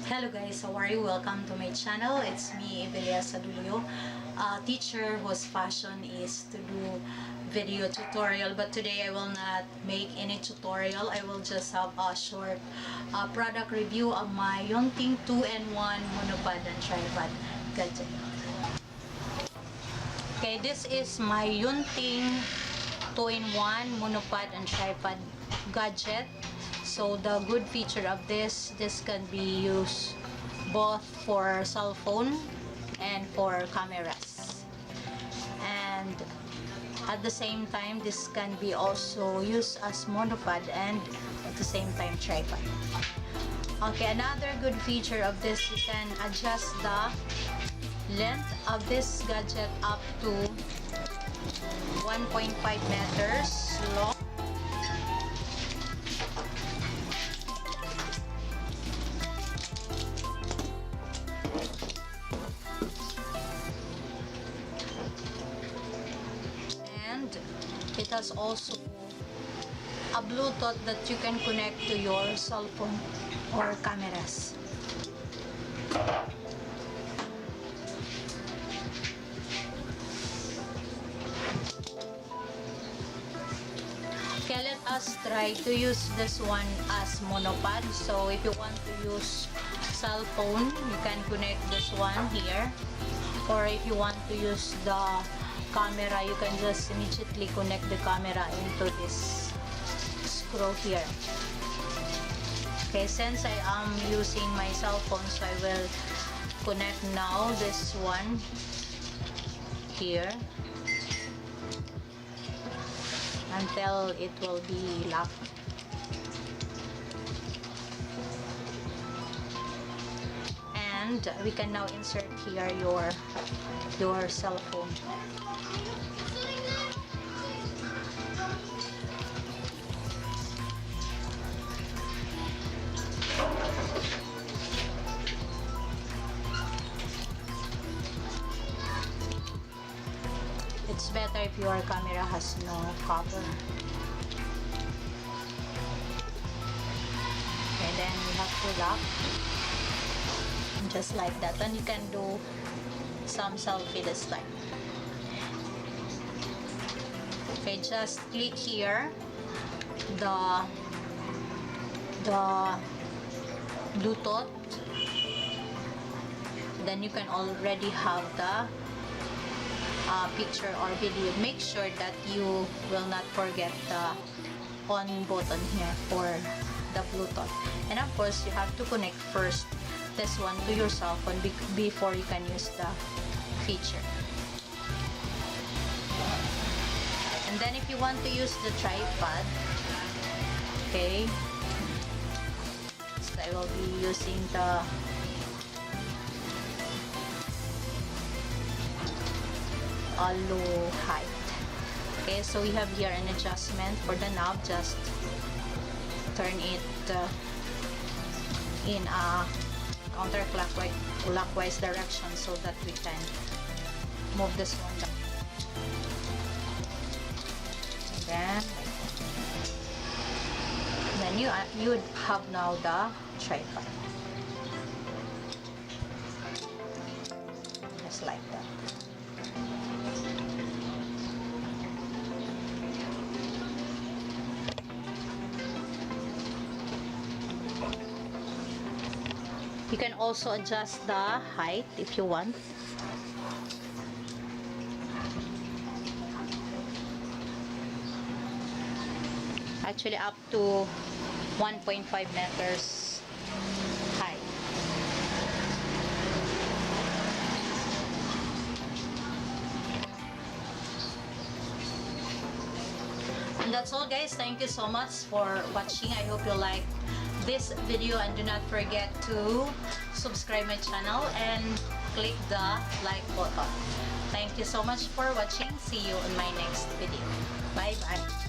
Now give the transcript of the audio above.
Hello guys, how are you? Welcome to my channel. It's me, Evelia Sadullo, a teacher whose passion is to do video tutorial. But today I will not make any tutorial. I will just have a short product review of my Yunteng 2-in-1 monopod and tripod gadget. Okay, this is my Yunteng 2-in-1 monopod and tripod gadget. So the good feature of this can be used both for cell phone and for cameras. And at the same time, this can be also used as monopod and at the same time tripod. Okay, another good feature of this, you can adjust the length of this gadget up to 1.5 meters long. It has also a Bluetooth that you can connect to your cell phone or cameras. Okay, let us try to use this one as monopod. So if you want to use cell phone, you can connect this one here. Or if you want to use the camera, you can just immediately connect the camera into this screw here. Okay, since I am using my cell phone, so I will connect now this one here until it will be locked. And we can now insert here your cell phone. It's better if your camera has no cover. And then you have to lock. Just like that. And you can do some selfie this time. Okay, just click here the Bluetooth. Then you can already have the picture or video. Make sure that you will not forget the on button here for the Bluetooth. And of course, you have to connect first this one to your cell phone before you can use the feature. And then if you want to use the tripod, okay, so I will be using the low height. Okay, so we have here an adjustment for the knob. Just turn it in a counterclockwise direction so that we can move this one down. And then you would have now the tripod, just like that. You can also adjust the height if you want. Actually up to 1.5 meters high. And that's all guys. Thank you so much for watching. I hope you liked this video, and do not forget to subscribe my channel and click the like button. Thank you so much for watching. See you in my next video. Bye bye.